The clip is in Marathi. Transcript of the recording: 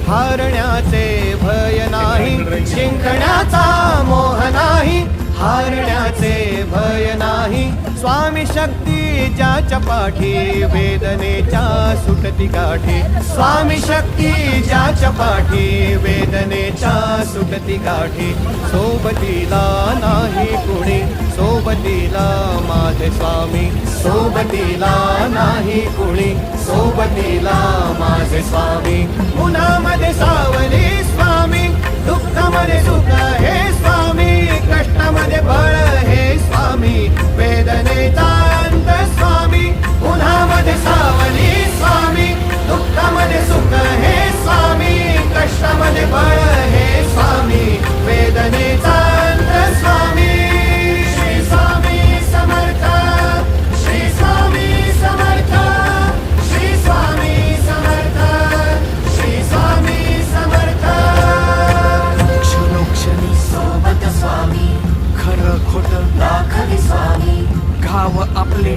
हारण्याचे भय नाही, जिंकण्याचा मोह नाही, हारण्याचे भय नाही. स्वामी शक्ती ज्याच्या पाठी, वेदनेच्या सुटती काठी. स्वामी शक्ती ज्याच्या पाठी, वेदनेच्या सुटती काठी. सोबतीला नाही कुणी, सोबतीला माझे स्वामी. सोबतीला नाही कुणी, सोबतीला माझे स्वामी. उन्हामध्ये सावली स्वामी, दुःखामध्ये सुख हे स्वामी, कष्टामध्ये बळ हे स्वामी, वेदनेचा अंत स्वामी. उन्हामध्ये सावली स्वामी, दुःखामध्ये सुख हे स्वामी, कष्टामध्ये बळ हे स्वामी, वेदनेचा अंत स्वामी. श्री स्वामी समर्थ, श्री स्वामी समर्थ, श्री स्वामी समर्थ, श्री स्वामी समर्थ. क्षणोक्षणी सोबत स्वामी, खरं खोटं दाखवी स्वामी. गाव आपले